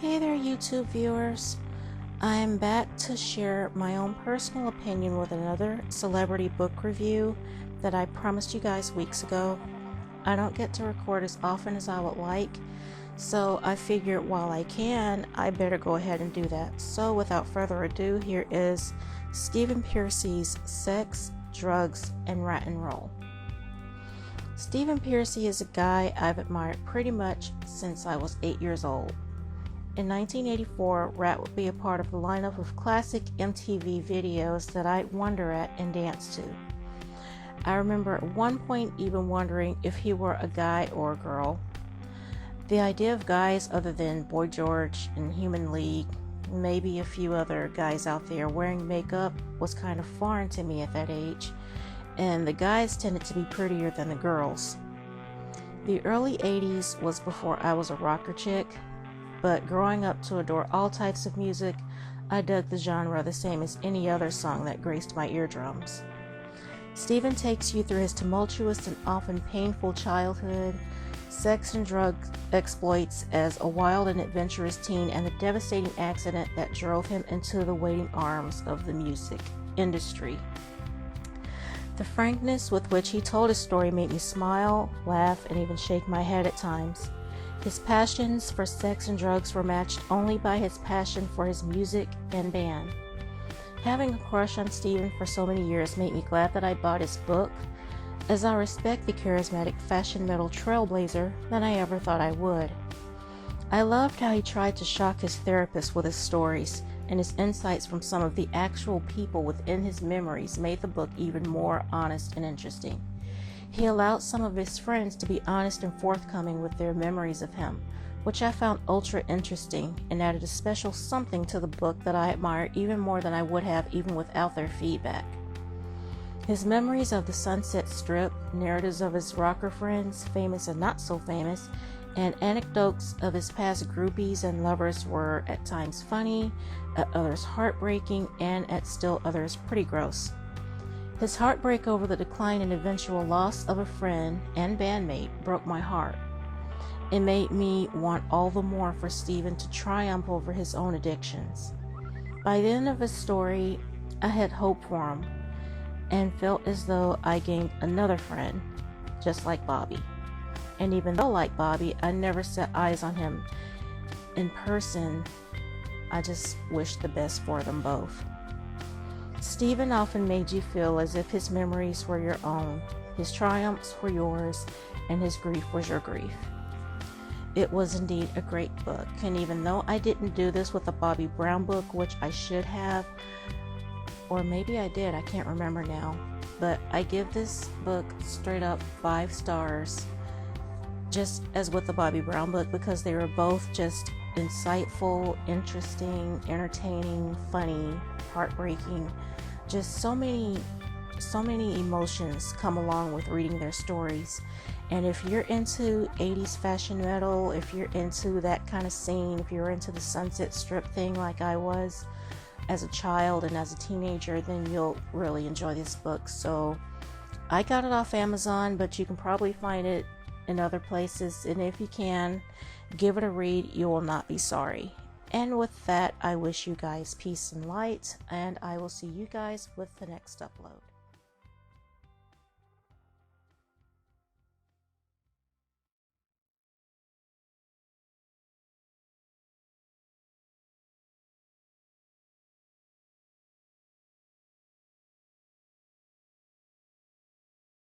Hey there, YouTube viewers. I'm back to share my own personal opinion with another celebrity book review that I promised you guys weeks ago. I don't get to record as often as I would like, so I figured while I can, I better go ahead and do that. So without further ado, here is Stephen Pearcy's Sex, Drugs, and Ratt Roll. Stephen Pearcy is a guy I've admired pretty much since I was 8 years old. In 1984, Ratt would be a part of the lineup of classic MTV videos that I'd wonder at and dance to. I remember at one point even wondering if he were a guy or a girl. The idea of guys other than Boy George and Human League, maybe a few other guys out there wearing makeup, was kind of foreign to me at that age, and the guys tended to be prettier than the girls. The early 80s was before I was a rocker chick, but growing up to adore all types of music, I dug the genre the same as any other song that graced my eardrums. Stephen takes you through his tumultuous and often painful childhood, sex and drug exploits as a wild and adventurous teen, and the devastating accident that drove him into the waiting arms of the music industry. The frankness with which he told his story made me smile, laugh, and even shake my head at times. His passions for sex and drugs were matched only by his passion for his music and band. Having a crush on Stephen for so many years made me glad that I bought his book, as I respect the charismatic fashion metal trailblazer than I ever thought I would. I loved how he tried to shock his therapist with his stories, and his insights from some of the actual people within his memories made the book even more honest and interesting. He allowed some of his friends to be honest and forthcoming with their memories of him, which I found ultra interesting and added a special something to the book that I admire even more than I would have even without their feedback. His memories of the Sunset Strip, narratives of his rocker friends, famous and not so famous, and anecdotes of his past groupies and lovers were at times funny, at others heartbreaking, and at still others pretty gross. His heartbreak over the decline and eventual loss of a friend and bandmate broke my heart. It made me want all the more for Stephen to triumph over his own addictions. By the end of his story, I had hope for him and felt as though I gained another friend, just like Bobby. And even though, like Bobby, I never set eyes on him in person, I just wish the best for them both. Stephen often made you feel as if his memories were your own, his triumphs were yours, and his grief was your grief. It was indeed a great book, and even though I didn't do this with a Bobby Brown book, which I should have, or maybe I did, I can't remember now, but I give this book straight up 5 stars, just as with the Bobby Brown book, because they were both just insightful, interesting, entertaining, funny, heartbreaking. Just so many emotions come along with reading their stories. And if you're into 80s fashion metal, if you're into that kind of scene, if you're into the Sunset Strip thing like I was as a child and as a teenager, then you'll really enjoy this book. So I got it off Amazon, but you can probably find it in other places, and if you can, give it a read. You will not be sorry. And with that, I wish you guys peace and light, and I will see you guys with the next upload.